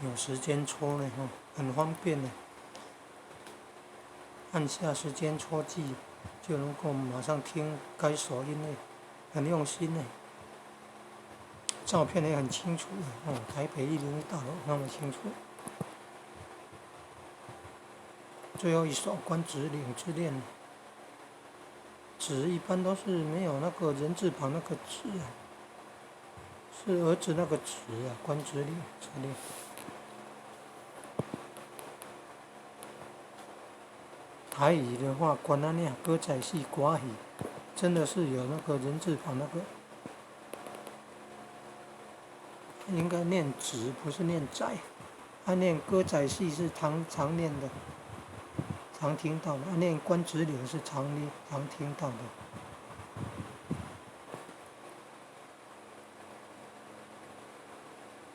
有时间戳呢，很方便的，按下时间戳记就能够马上听该首音呢，很用心呢。照片也很清楚的，台北101大楼那么清楚。最后一首关子岭之恋，子一般都是没有那个人字旁那个子啊，是儿子那个子啊，关子岭之恋。台语的话，关安念歌仔戏歌戏，真的是有那个人字旁那个，应该念子不是念仔，他念歌仔戏是常念的，常听到的，念关子岭是常听到的。